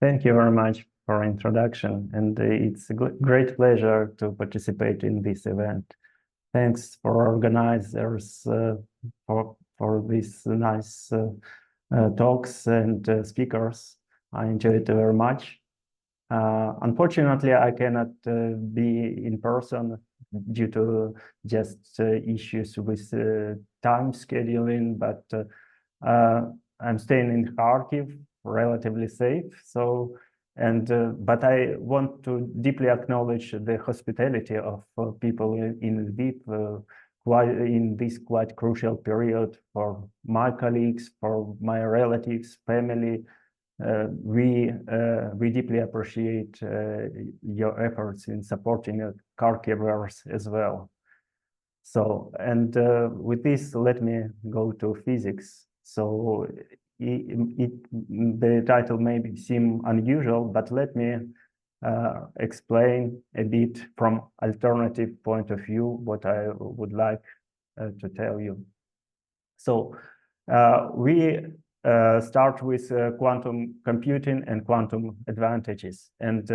Thank you very much for introduction, and it's a great pleasure to participate in this event. Thanks for organizers for these nice talks and speakers. I enjoyed it very much. Unfortunately, I cannot be in person due to just issues with time scheduling, but I'm staying in Kharkiv, relatively safe. So, but I want to deeply acknowledge the hospitality of people in Lviv in this quite crucial period. For my colleagues, for my relatives, family, we deeply appreciate your efforts in supporting Kharkivers as well. So, and with this, let me go to physics. So the title may seem unusual, but let me explain a bit from alternative point of view what I would like to tell you. So we start with quantum computing and quantum advantages. And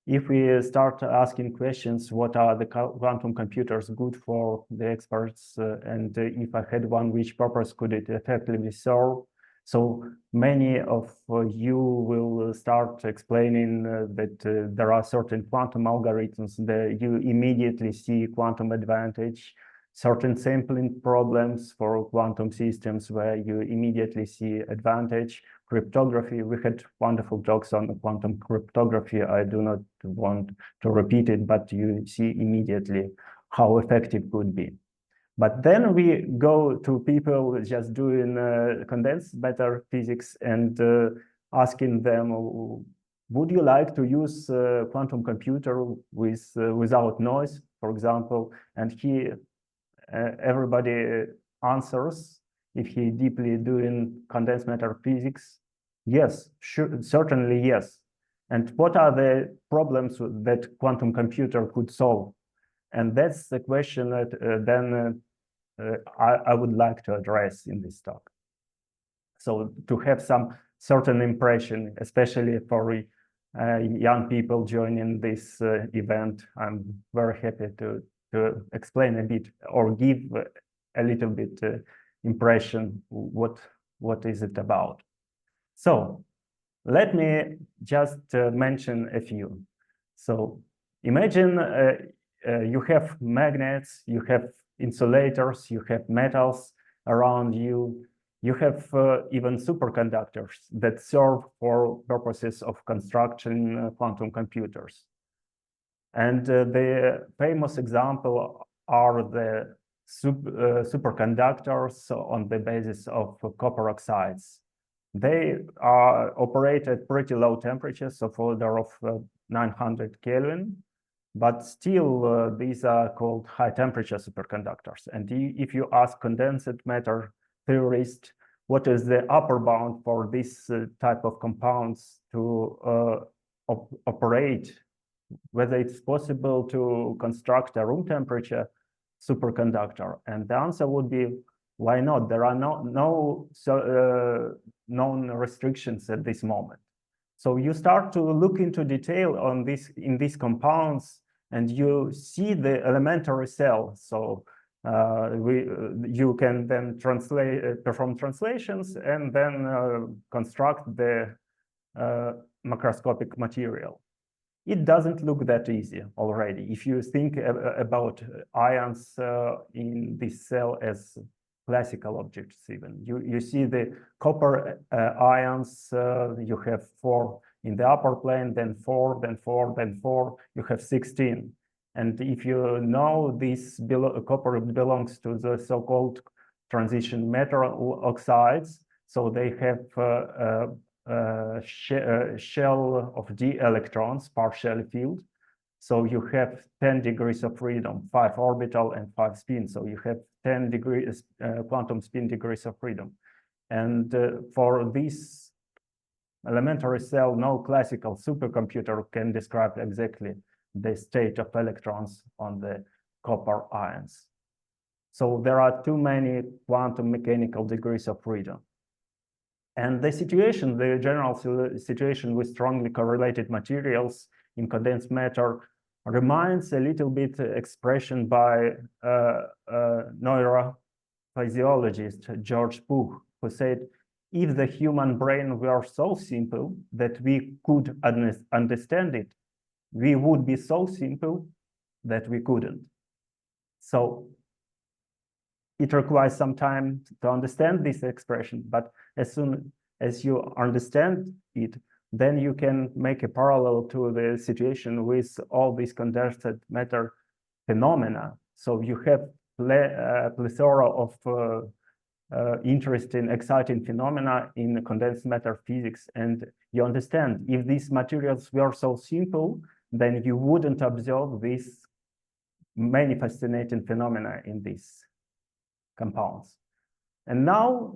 if we start asking questions, what are the quantum computers good for the experts? And if I had one, which purpose could it effectively serve? So many of you will start explaining that there are certain quantum algorithms that you immediately see quantum advantage, certain sampling problems for quantum systems where you immediately see advantage. Cryptography, we had wonderful talks on quantum cryptography. I do not want to repeat it, but you see immediately how effective it could be. But then we go to people just doing condensed matter physics and asking them, would you like to use a quantum computer without noise, for example? And everybody answers, if he deeply doing condensed matter physics, yes, sure, certainly yes. And what are the problems that quantum computer could solve? And that's the question that I would like to address in this talk. So to have some certain impression, especially for young people joining this event, I'm very happy to explain a bit or give a little bit impression what is it about. So let me just mention a few. So imagine you have magnets, you have insulators, you have metals around you, you have even superconductors that serve for purposes of construction quantum computers. And the famous example are the superconductors on the basis of copper oxides. They operate at pretty low temperatures of order of 900 Kelvin, but still these are called high temperature superconductors. And if you ask condensed matter theorists, what is the upper bound for this type of compounds to operate, whether it's possible to construct a room temperature superconductor? And the answer would be, why not? There are no known restrictions at this moment. So you start to look into detail on in these compounds, and you see the elementary cell. So you can then perform translations and then construct the macroscopic material. It doesn't look that easy already. If you think about ions in this cell as classical objects, even you see the copper ions. You have 4 in the upper plane, then 4, then 4, then 4. You have 16. And if you know this copper belongs to the so-called transition metal oxides, so they have shell of d electrons, partially filled. So you have 10 degrees of freedom, 5 orbital and 5 spin. So you have 10 degrees quantum spin degrees of freedom. And for this elementary cell, no classical supercomputer can describe exactly the state of electrons on the copper ions. So there are too many quantum mechanical degrees of freedom. And the general situation with strongly correlated materials in condensed matter reminds a little bit expression by neurophysiologist George Puch, who said, if the human brain were so simple that we could understand it, we would be so simple that we couldn't. So it requires some time to understand this expression, but as soon as you understand it, then you can make a parallel to the situation with all these condensed matter phenomena. So you have a plethora of interesting, exciting phenomena in condensed matter physics. And you understand, if these materials were so simple, then you wouldn't observe these many fascinating phenomena in these compounds. And now,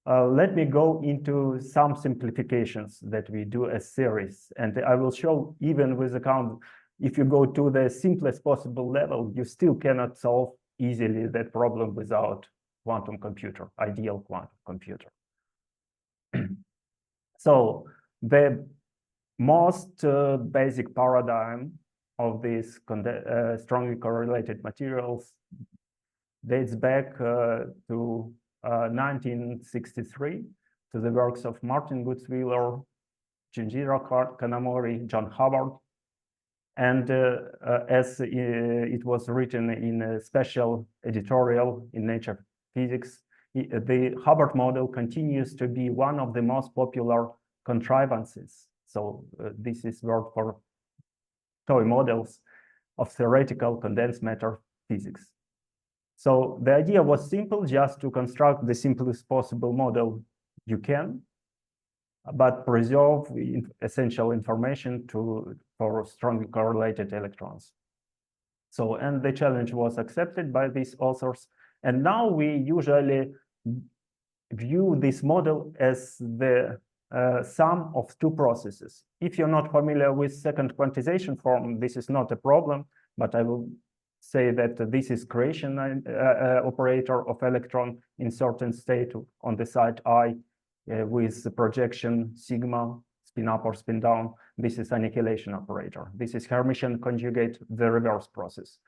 let me go into some simplifications that we do as series. And I will show, even with the count, if you go to the simplest possible level, you still cannot solve easily that problem without quantum computer, ideal quantum computer. So the most basic paradigm of these strongly correlated materials dates back to 1963, to the works of Martin Gutzwiller, Junichiro Kanamori, John Hubbard. And as it was written in a special editorial in Nature Physics, the Hubbard model continues to be one of the most popular contrivances. So this is word for toy models of theoretical condensed matter physics. So the idea was simple, just to construct the simplest possible model you can, but preserve essential information for strongly correlated electrons. So, and the challenge was accepted by these authors. And now we usually view this model as the sum of two processes. If you're not familiar with second quantization form, this is not a problem, but I will say that this is creation operator of electron in certain state on the side I with the projection sigma, spin up or spin down. This is annihilation operator. This is Hermitian conjugate, the reverse process.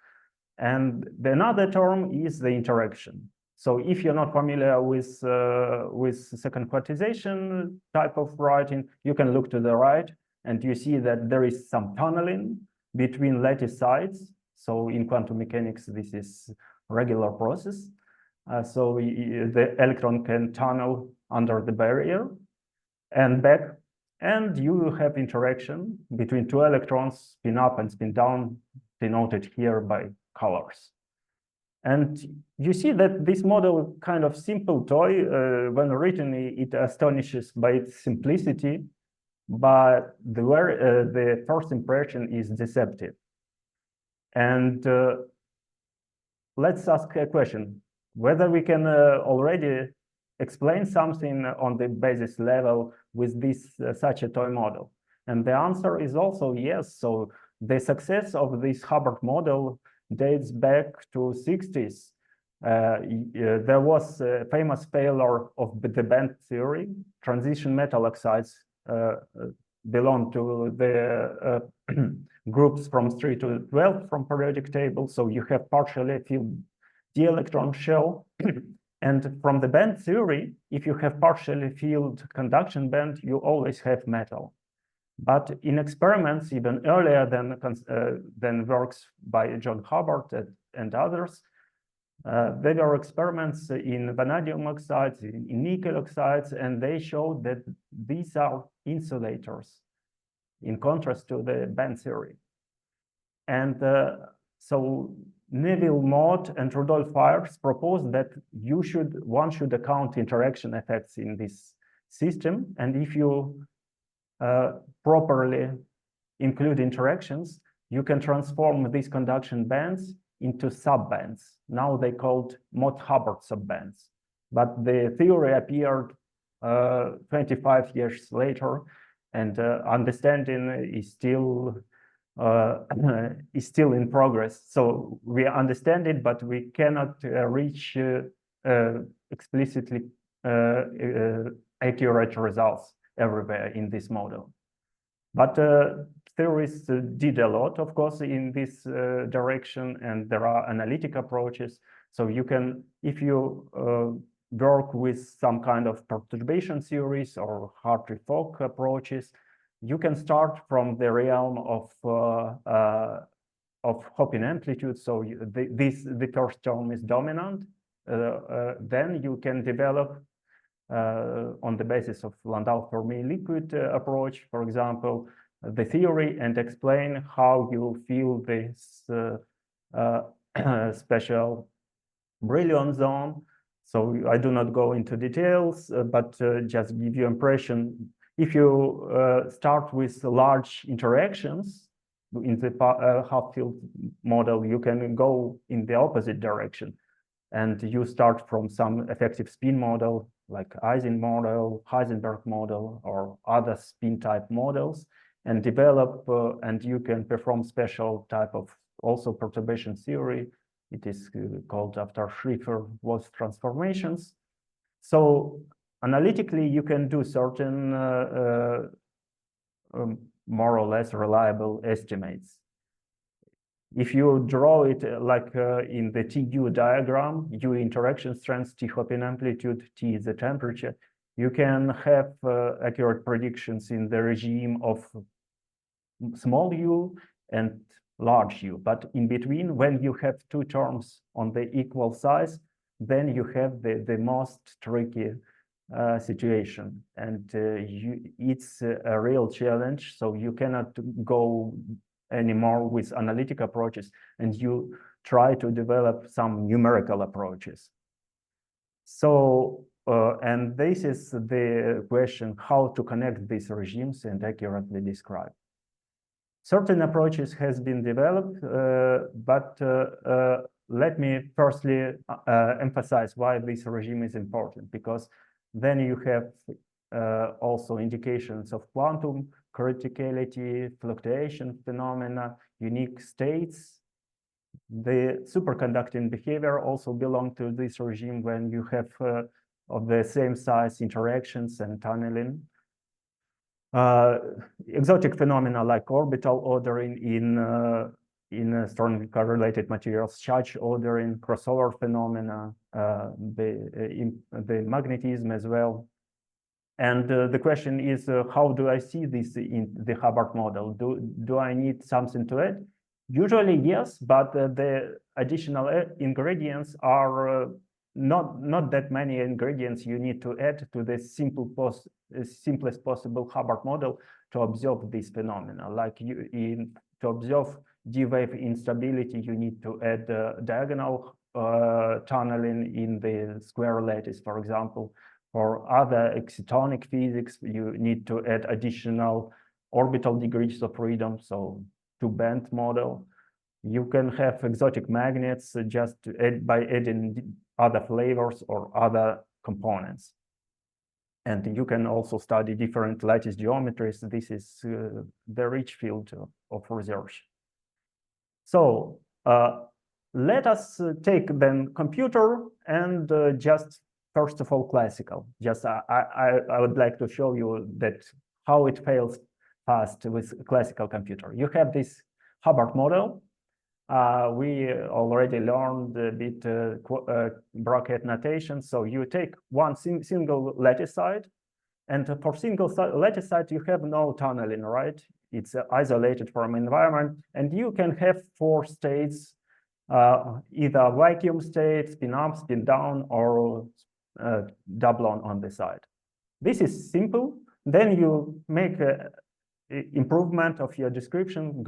And the another term is the interaction. So if you're not familiar with second quantization type of writing, you can look to the right and you see that there is some tunneling between lattice sides. So in quantum mechanics, this is regular process. So the electron can tunnel under the barrier and back, and you have interaction between two electrons, spin up and spin down, denoted here by colors. And you see that this model, kind of simple toy, when written, it astonishes by its simplicity, but the first impression is deceptive. And let's ask a question, whether we can already explain something on the basis level with this such a toy model. And the answer is also yes. So the success of this Hubbard model dates back to 60s. There was a famous failure of the band theory. Transition metal oxides belong to the groups from 3 to 12 from periodic table. So you have partially filled d-electron shell. And from the band theory, if you have partially filled conduction band, you always have metal. But in experiments even earlier than works by John Hubbard and others, there were experiments in vanadium oxides, in nickel oxides, and they showed that these are insulators, in contrast to the band theory. And so Neville Mott and Rudolf Fires proposed that one should account interaction effects in this system, and if you properly include interactions, you can transform these conduction bands into subbands. Now they called Mott-Hubbard subbands. But the theory appeared 25 years later, and understanding is still in progress. So we understand it, but we cannot reach explicitly accurate results everywhere in this model. But theorists did a lot, of course, in this direction, and there are analytic approaches. So you can, if you work with some kind of perturbation theories or Hartree-Fock approaches, you can start from the realm of hopping amplitude. So the first term is dominant. Then you can develop on the basis of Landau-Fermi liquid approach, for example, the theory, and explain how you feel this special Brillouin zone. So I do not go into details, but just give you impression. If you start with large interactions in the half-field model, you can go in the opposite direction, and you start from some effective spin model like Ising model, Heisenberg model, or other spin type models, and develop, and you can perform special type of also perturbation theory. It is called after Schrieffer-Wolff transformations. So analytically, you can do certain more or less reliable estimates. If you draw it like in the TU diagram, U interaction strength, T hopping amplitude, T is the temperature, you can have accurate predictions in the regime of small u and large u. But in between, when you have two terms on the equal size, then you have the most tricky situation. And it's a real challenge. So you cannot go anymore with analytic approaches, and you try to develop some numerical approaches. So, and this is the question, how to connect these regimes and accurately describe. Certain approaches has been developed, but let me firstly emphasize why this regime is important, because then you have also indications of quantum criticality, fluctuation phenomena, unique states. The superconducting behavior also belong to this regime when you have of the same size interactions and tunneling. Exotic phenomena like orbital ordering in strongly correlated materials, charge ordering, crossover phenomena, the magnetism as well. And the question is, how do I see this in the Hubbard model? Do I need something to add? Usually, yes, but the additional ingredients are not that many ingredients you need to add to the simplest possible Hubbard model to observe this phenomena. Like to observe D-wave instability, you need to add diagonal tunneling in the square lattice, for example. For other excitonic physics, you need to add additional orbital degrees of freedom, so two-band model. You can have exotic magnets just by adding other flavors or other components. And you can also study different lattice geometries. This is the rich field of research. So let us take then computer and just first of all classical. Just I would like to show you that how it fails fast with classical computer. You have this Hubbard model. We already learned a bit bracket notation. So you take one single lattice site, and for single lattice site, you have no tunneling, right? It's isolated from environment, and you can have four states, either vacuum state, spin up, spin down, or double on the side. This is simple. Then you make a improvement of your description.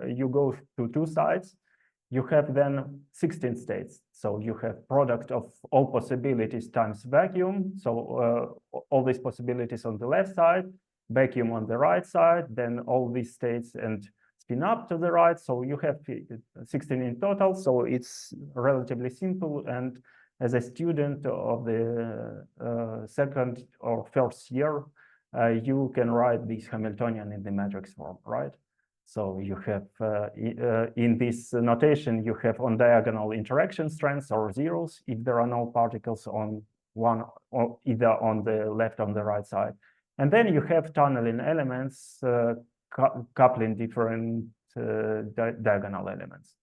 You go to two sides. You have then 16 states. So you have product of all possibilities times vacuum. So all these possibilities on the left side, vacuum on the right side, then all these states and spin up to the right. So you have 16 in total. So it's relatively simple. And as a student of the second or first year, you can write this Hamiltonian in the matrix form, right? So you have, in this notation, you have on diagonal interaction strengths or zeros if there are no particles on one or either on the left or on the right side. And then you have tunneling elements coupling different diagonal elements.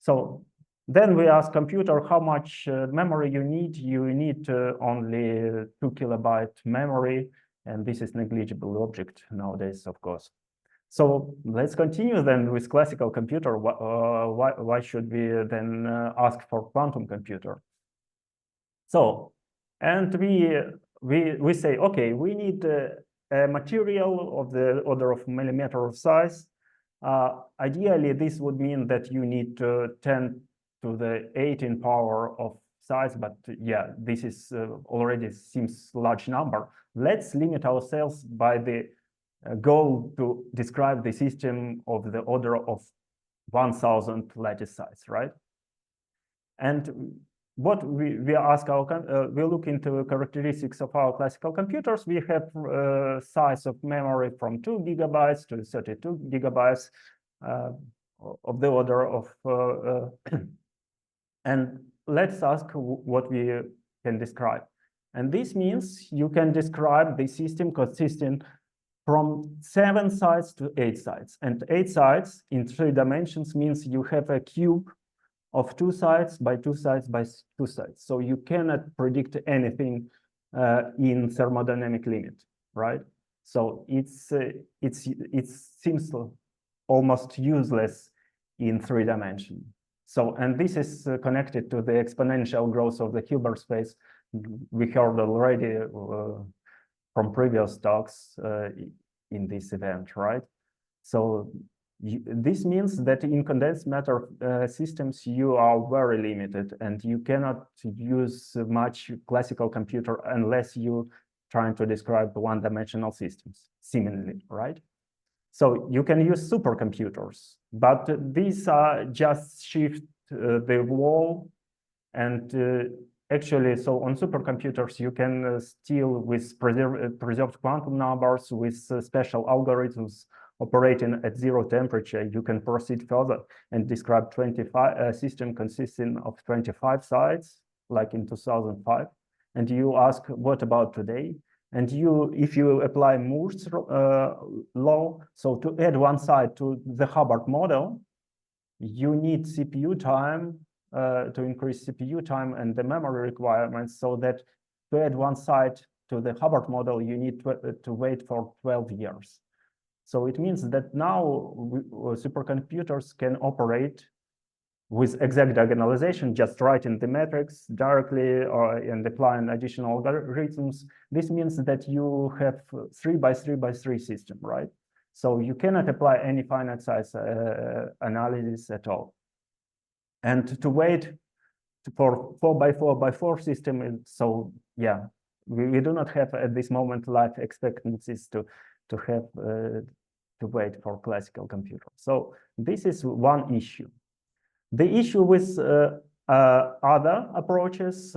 So then we ask computer how much memory you need. You need only 2 kilobyte memory, and this is negligible object nowadays, of course. So let's continue then with classical computer. Why should we then ask for quantum computer? So, and we say, okay, we need a material of the order of millimeter of size. Ideally, this would mean that you need 10 to the 18 power of size, but yeah, this is already seems large number. Let's limit ourselves by the goal to describe the system of the order of 1000 lattice size, right? And what we ask our we look into characteristics of our classical computers. We have size of memory from 2 gigabytes to 32 gigabytes of the order of and let's ask what we can describe. And this means you can describe the system consisting from 7 sides to 8 sides. And 8 sides in 3 dimensions means you have a cube of 2 sides by 2 sides by 2 sides. So you cannot predict anything in thermodynamic limit, right? So it seems almost useless in 3 dimensions. So, and this is connected to the exponential growth of the Hilbert space. We heard already from previous talks in this event, right? So this means that in condensed matter systems, you are very limited and you cannot use much classical computer unless you trying to describe one-dimensional systems, seemingly, right? So you can use supercomputers, but these are just shift the wall and actually, so on supercomputers, you can still with preserved quantum numbers with special algorithms operating at 0 temperature, you can proceed further and describe 25 system consisting of 25 sides, like in 2005. And you ask, what about today? And if you apply Moore's law, so to add one side to the Hubbard model, you need CPU time to increase CPU time and the memory requirements, so that to add one side to the Hubbard model, you need to wait for 12 years. So it means that now supercomputers can operate with exact diagonalization, just writing the matrix directly and applying additional algorithms. This means that you have 3 by 3 by 3 system, right? So you cannot apply any finite size analysis at all. And to wait for 4 by 4 by 4 system, so yeah, we do not have at this moment life expectancies to have to wait for classical computer. So this is one issue. The issue with other approaches,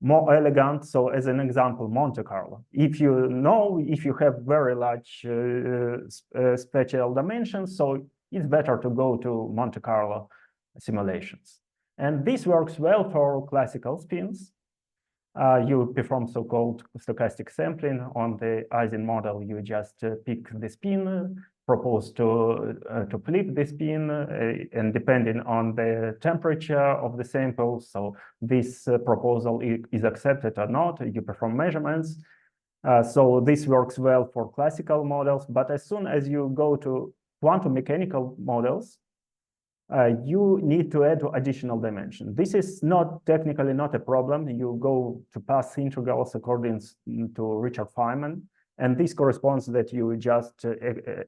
more elegant. So as an example, Monte Carlo. If you have very large spatial dimensions, so it's better to go to Monte Carlo simulations. And this works well for classical spins. You perform so-called stochastic sampling on the Ising model. You just pick the spin, propose to flip the spin, and depending on the temperature of the sample, so this proposal is accepted or not, you perform measurements. So this works well for classical models, but as soon as you go to quantum mechanical models, you need to add additional dimension. This is not technically not a problem. You go to path integrals according to Richard Feynman, and this corresponds that you just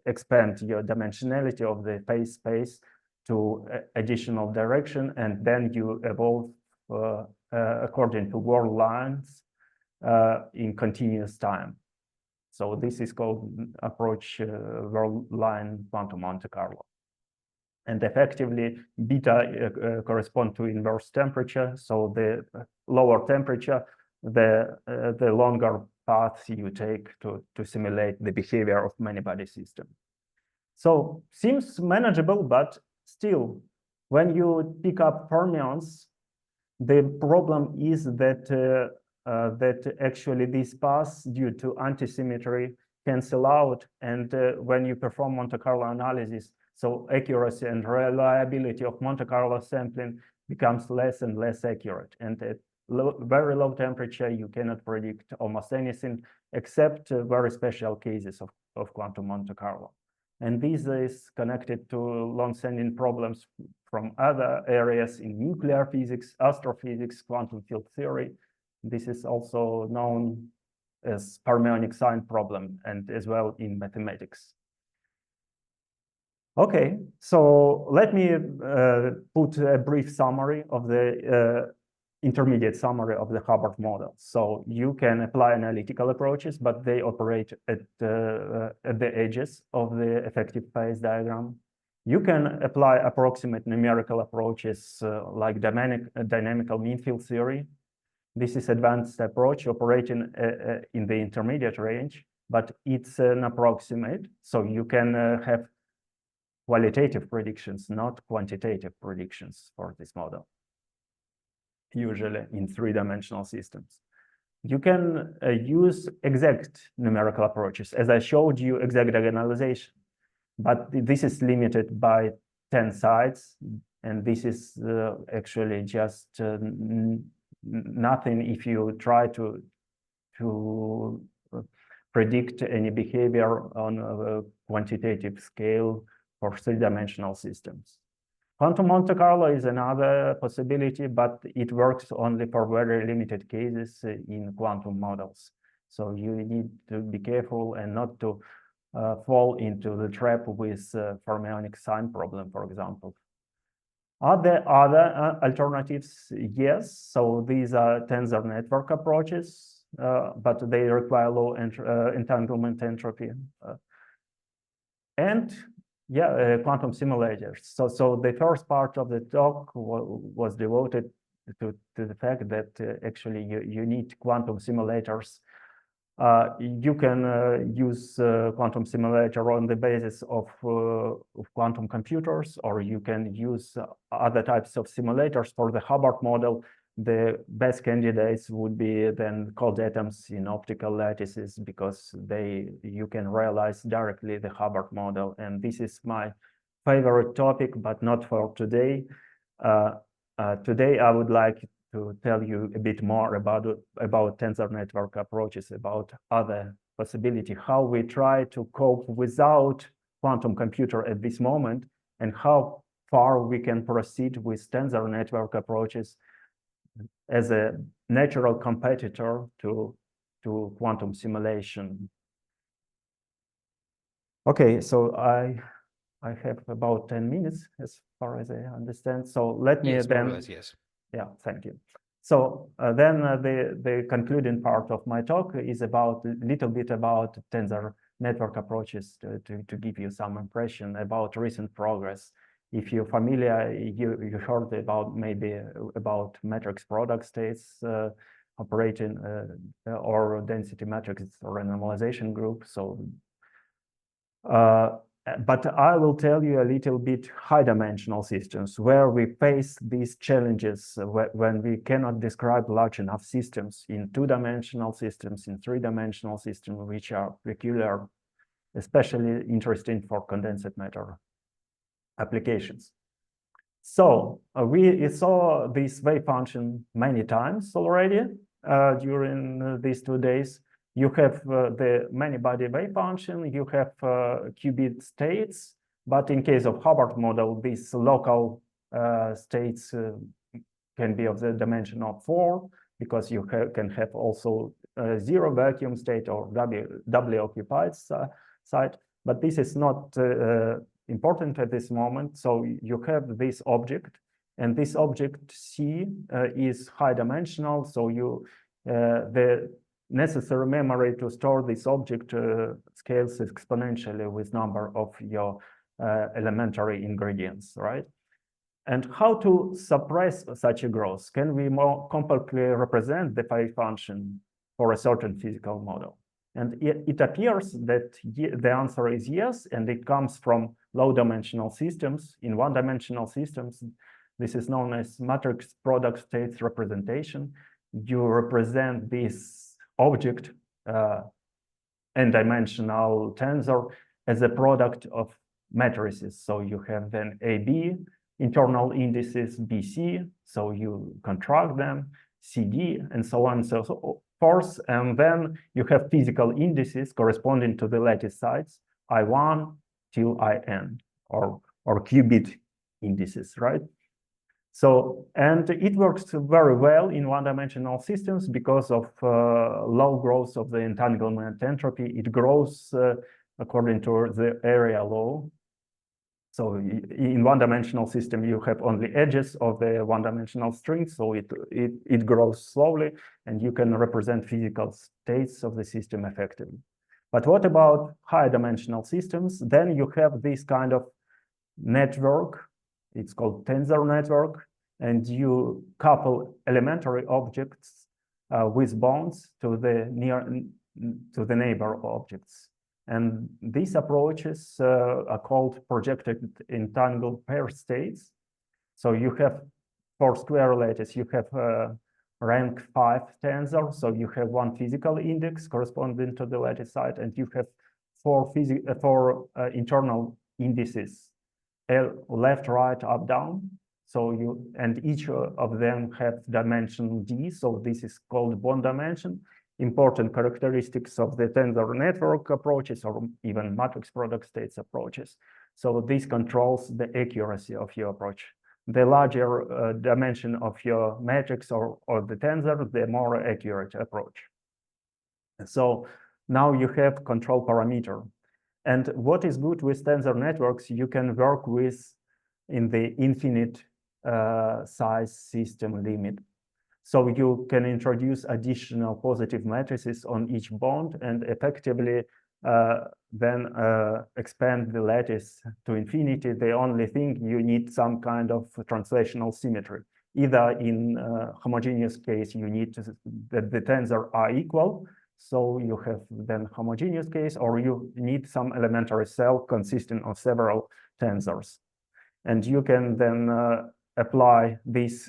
expand your dimensionality of the phase space to additional direction, and then you evolve according to world lines in continuous time. So this is called approach world line quantum Monte Carlo. And effectively, beta correspond to inverse temperature. So the lower temperature, the longer path you take to simulate the behavior of many-body system. So seems manageable, but still, when you pick up fermions, The problem is that that actually these paths, due to antisymmetry, cancel out, and when you perform Monte Carlo analysis, so accuracy and reliability of Monte Carlo sampling becomes less and less accurate, and at very low temperature you cannot predict almost anything except very special cases of quantum Monte Carlo. And this is connected to long-standing problems from other areas in nuclear physics, astrophysics, quantum field theory. This is also known as fermionic sign problem, and as well in mathematics. Okay, so let me put a brief summary of the intermediate summary of the Hubbard model. So you can apply analytical approaches, but they operate at the edges of the effective phase diagram. You can apply approximate numerical approaches like dynamical mean field theory. This is advanced approach operating in the intermediate range, but it's an approximate, so you can have qualitative predictions, not quantitative predictions for this model, usually in three-dimensional systems. You can use exact numerical approaches, as I showed you, exact diagonalization, but this is limited by 10 sites, and this is actually just nothing if you try to predict any behavior on a quantitative scale for three-dimensional systems. Quantum Monte Carlo is another possibility, but it works only for very limited cases in quantum models. So you need to be careful and not to fall into the trap with fermionic sign problem, for example. Are there other alternatives? Yes. So these are tensor network approaches, but they require low entanglement entropy. And yeah, quantum simulators. So the first part of the talk was devoted to the fact that actually you need quantum simulators. You can use quantum simulator on the basis of quantum computers, or you can use other types of simulators for the Hubbard model. The best candidates would be then cold atoms in optical lattices, because you can realize directly the Hubbard model. And this is my favorite topic, but not for today. Today I would like to tell you a bit more about tensor network approaches, about other possibility, how we try to cope without quantum computer at this moment, and how far we can proceed with tensor network approaches as a natural competitor to quantum simulation. Okay, so I have about 10 minutes as far as I understand. So let me then. More or less, yes. Yeah, thank you. So then the concluding part of my talk is about a little bit about tensor network approaches to give you some impression about recent progress. If you're familiar, you heard about maybe about matrix product states operating or density matrix or normalization group. So but I will tell you a little bit high-dimensional systems where we face these challenges when we cannot describe large enough systems in two-dimensional systems, in three-dimensional systems, which are peculiar, especially interesting for condensed matter applications. So we saw this wave function many times already during these 2 days. You have the many-body wave function, you have qubit states, but in case of Hubbard model, these local states can be of the dimension of 4, because you can have also zero vacuum state or doubly occupied site, but this is not important at this moment. So you have this object, and this object C is high-dimensional, so the necessary memory to store this object scales exponentially with number of your elementary ingredients, right? And how to suppress such a growth? Can we more compactly represent the wave function for a certain physical model? And it appears that the answer is yes, and it comes from low-dimensional systems. In one-dimensional systems, This is known as matrix product states representation. You represent this object, n-dimensional tensor, as a product of matrices. So you have then AB, internal indices BC, so you contract them, CD, and so on and so forth. And then you have physical indices corresponding to the lattice sites, I1 till IN, or qubit indices, right? So, and it works very well in one-dimensional systems because of low growth of the entanglement entropy. It grows according to the area law. So in one-dimensional system, you have only edges of the one-dimensional string, so it grows slowly, and you can represent physical states of the system effectively. But what about high-dimensional systems? Then you have this kind of network. It's called tensor network, and you couple elementary objects with bonds to the neighbor objects. And these approaches are called projected entangled pair states. So you have, for square lattice, you have rank 5 tensor. So you have one physical index corresponding to the lattice site, and you have four internal indices, left, right, up, down. So and each of them have dimension d. So this is called bond dimension. Important characteristics of the tensor network approaches, or even matrix product states approaches. So this controls the accuracy of your approach. The larger dimension of your matrix or the tensor, the more accurate approach. So now you have control parameter. And what is good with tensor networks, you can work with in the infinite size system limit. So you can introduce additional positive matrices on each bond and effectively then expand the lattice to infinity. The only thing, you need some kind of translational symmetry. Either in homogeneous case, you need that the tensor are equal, so you have then homogeneous case, or you need some elementary cell consisting of several tensors. And you can then apply this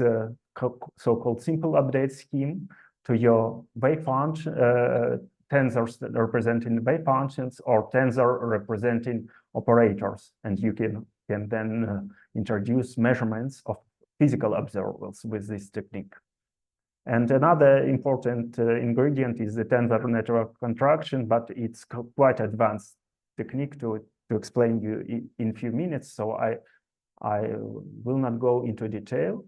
so-called simple update scheme to your wave function, tensors that representing wave functions, or tensor representing operators. And you can then introduce measurements of physical observables with this technique. And another important ingredient is the tensor network contraction, but it's quite advanced technique to explain you in a few minutes. So I will not go into detail.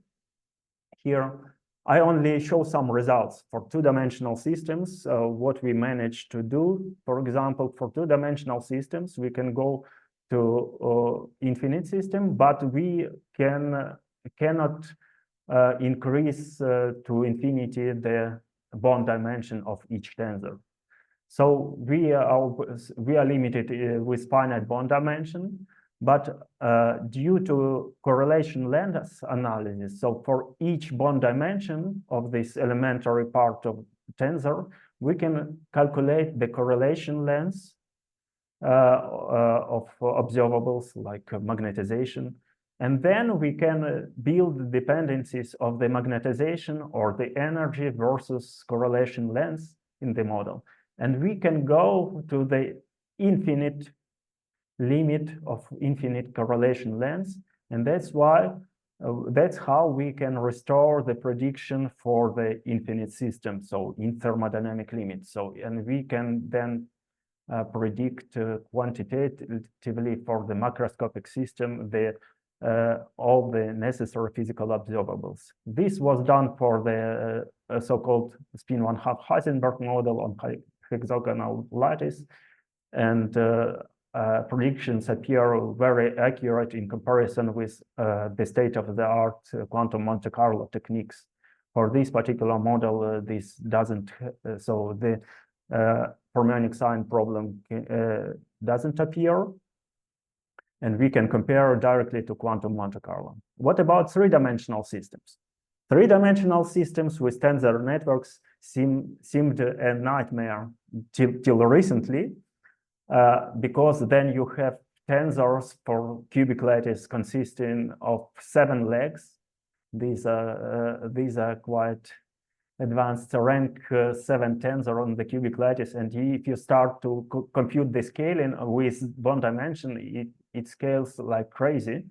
Here, I only show some results for two-dimensional systems, what we managed to do. For example, for two-dimensional systems, we can go to infinite system, but we cannot increase to infinity the bond dimension of each tensor. So we are limited with finite bond dimension. But due to correlation length analysis, so for each bond dimension of this elementary part of tensor, we can calculate the correlation length of observables like magnetization. And then we can build dependencies of the magnetization or the energy versus correlation length in the model. And we can go to the infinite limit of infinite correlation length, and that's how we can restore the prediction for the infinite system, so in thermodynamic limits. So, and we can then predict quantitatively for the macroscopic system all the necessary physical observables. This was done for the so-called spin 1/2 Heisenberg model on hexagonal lattice, and predictions appear very accurate in comparison with the state-of-the-art quantum Monte Carlo techniques. For this particular model, this doesn't, so the fermionic sign problem doesn't appear, and we can compare directly to quantum Monte Carlo. What about three-dimensional systems? Three-dimensional systems with tensor networks seemed a nightmare till recently, because then you have tensors for cubic lattice consisting of 7 legs, these are quite advanced rank 7 tensor on the cubic lattice, and if you start to compute the scaling with bond dimension, it scales like crazy.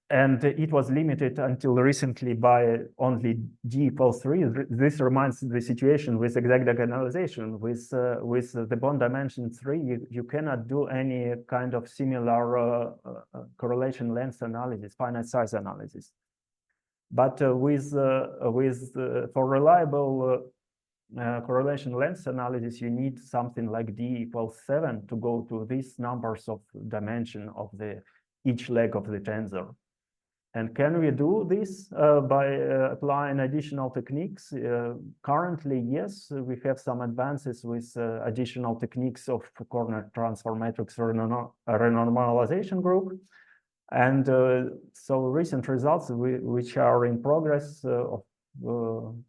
And it was limited until recently by only d equals 3. This reminds the situation with exact diagonalization. With the bond dimension 3, you cannot do any kind of similar correlation length analysis, finite size analysis. But for reliable correlation length analysis, you need something like d equals 7 to go to these numbers of dimension of each leg of the tensor. And can we do this by applying additional techniques? Currently, yes, we have some advances with additional techniques of coordinate transform matrix renormalization group. And so recent results, which are in progress of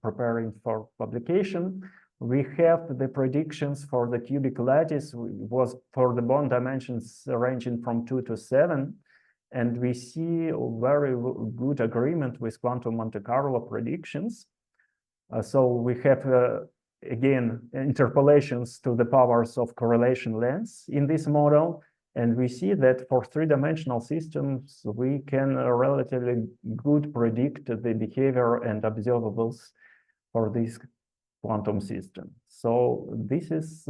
preparing for publication, we have the predictions for the cubic lattice was for the bond dimensions ranging from 2 to 7. And we see a very good agreement with quantum Monte Carlo predictions. So we have, again, interpolations to the powers of correlation lengths in this model. And we see that for three-dimensional systems, we can relatively good predict the behavior and observables for this quantum system. So this is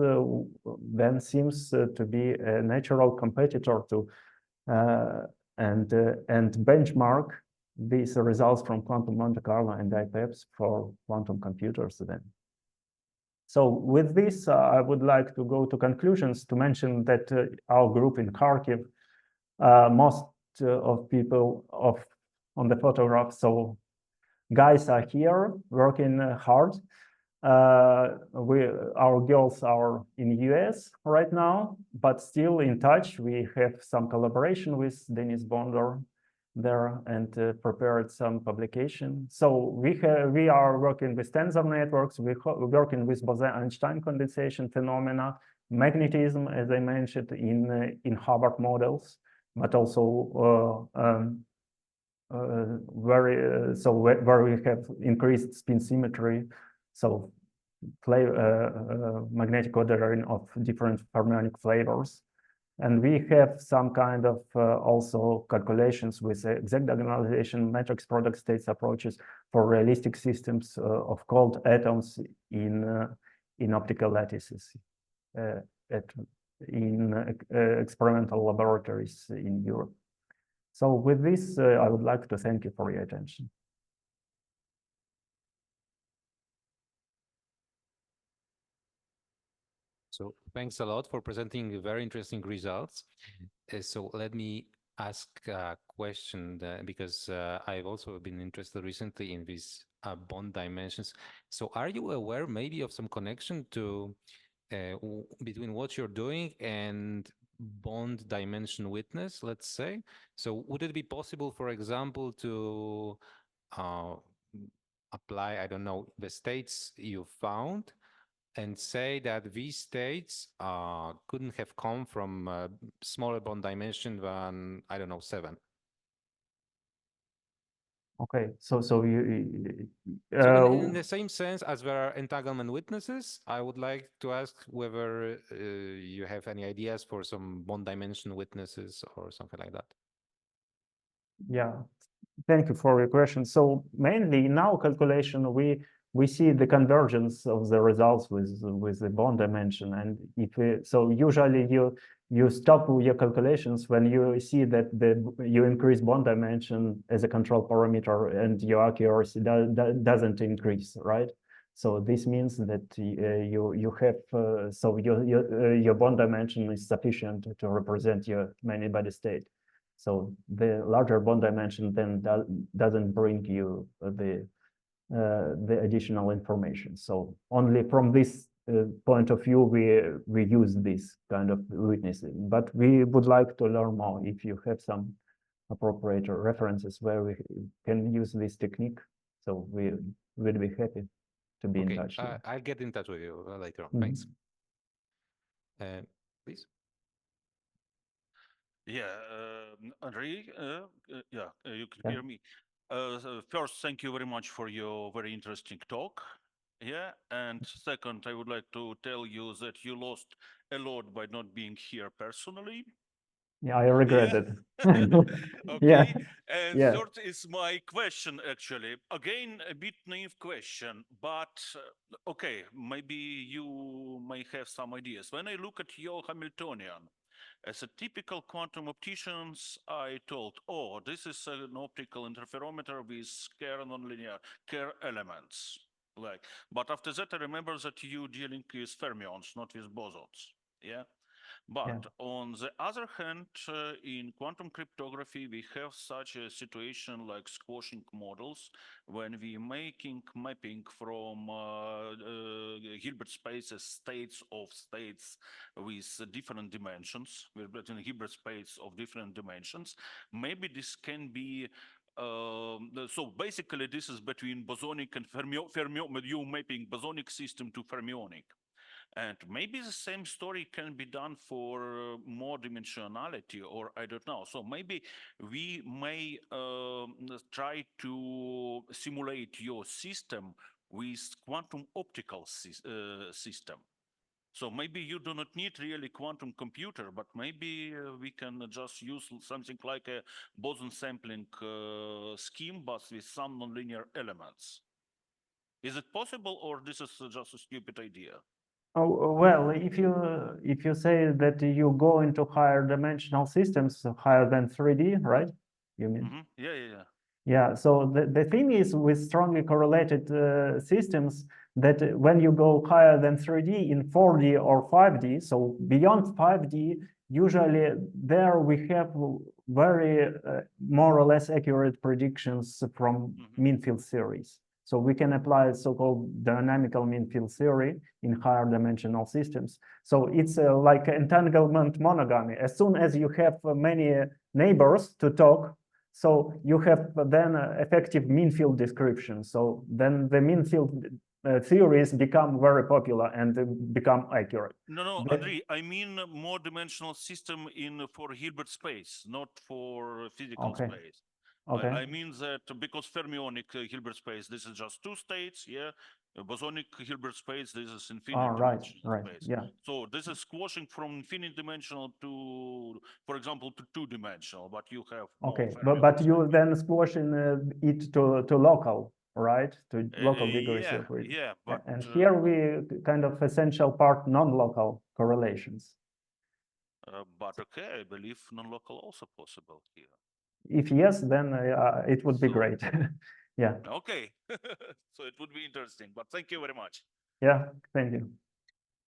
then seems to be a natural competitor to and benchmark these results from quantum Monte Carlo and IPEPs for quantum computers then. So with this, I would like to go to conclusions to mention that our group in Kharkiv, most of people on the photograph, so guys are here working hard. Our girls are in the US right now, but still in touch. We have some collaboration with Dennis Bonder there and prepared some publication. So we are working with tensor networks. We're working with Bose-Einstein condensation phenomena, magnetism, as I mentioned, in Hubbard models, but also where we have increased spin symmetry. So magnetic ordering of different fermionic flavors. And we have some kind of also calculations with exact diagonalization matrix product states approaches for realistic systems of cold atoms in optical lattices in experimental laboratories in Europe. So with this, I would like to thank you for your attention. So thanks a lot for presenting very interesting results. So let me ask a question because I've also been interested recently in these bond dimensions. So are you aware maybe of some connection to between what you're doing and bond dimension witness, let's say? So would it be possible, for example, to apply, I don't know, the states you found and say that these states couldn't have come from a smaller bond dimension than, I don't know, 7. Okay, so you so in the same sense as there are entanglement witnesses, I would like to ask whether you have any ideas for some bond dimension witnesses or something like that. Yeah, thank you for your question. So mainly in our calculation, we see the convergence of the results with the bond dimension, and so usually you stop your calculations when you see that you increase bond dimension as a control parameter and your accuracy doesn't increase, right? So this means that you have so your bond dimension is sufficient to represent your many body state. So the larger bond dimension then doesn't bring you the additional information. So only from this point of view, we use this kind of witnessing. But we would like to learn more. If you have some appropriate references where we can use this technique, so we would be happy to be in touch. I'll get in touch with you later on. Thanks. Please. Yeah, Andrii, yeah, you can Yeah. hear me. So first, thank you very much for your very interesting talk. Yeah, and second, I would like to tell you that you lost a lot by not being here personally. Yeah, I regret Yeah. it. Yeah, Okay. And yeah, third is my question, actually. Again, a bit naive question, but okay, maybe you may have some ideas. When I look at your Hamiltonian, as a typical quantum opticians, I told, oh, this is an optical interferometer with Kerr nonlinear Kerr elements. Like, but after that, I remember that you dealing with fermions, not with bosons. Yeah. yeah, But on the other hand, in quantum cryptography, we have such a situation like squashing models when we making mapping from Hilbert spaces, states of states with different dimensions, with in Hilbert space of different dimensions. Maybe this can be so basically this is between bosonic and fermionic, you mapping bosonic system to fermionic. And maybe the same story can be done for more dimensionality, or I don't know. So maybe we may try to simulate your system with quantum optical system. So maybe you do not need really quantum computer, but maybe we can just use something like a boson sampling scheme, but with some nonlinear elements. Is it possible, or this is just a stupid idea? Oh, well, if you say that you go into higher dimensional systems, higher than 3D, right? You mean? Yeah, yeah, yeah. Yeah, so the thing is with strongly correlated systems that when you go higher than 3D in 4D or 5D, so beyond 5D, usually there we have very more or less accurate predictions from mean field theories. So we can apply so-called dynamical mean field theory in higher dimensional systems. So it's like entanglement monogamy. As soon as you have many neighbors to talk, so you have then effective mean field description. So then the mean field theories become very popular and become accurate. No, But, Andrii, I mean more dimensional system in for Hilbert space, not for physical okay, space. okay. I mean that because fermionic Hilbert space, this is just two states, yeah. Bosonic Hilbert space, this is All infinite right, dimensional right, space. yeah. So this is squashing from infinite dimensional to, for example, to two-dimensional, but you have more Okay, but fermions. you then squash in it to local, right? To local degrees Yeah, of freedom. yeah, but And here we kind of essential part non-local correlations. okay, I believe non-local also possible here. If yes, then it would be So great. Yeah, okay, so it would be interesting. But thank you very much. yeah, thank you.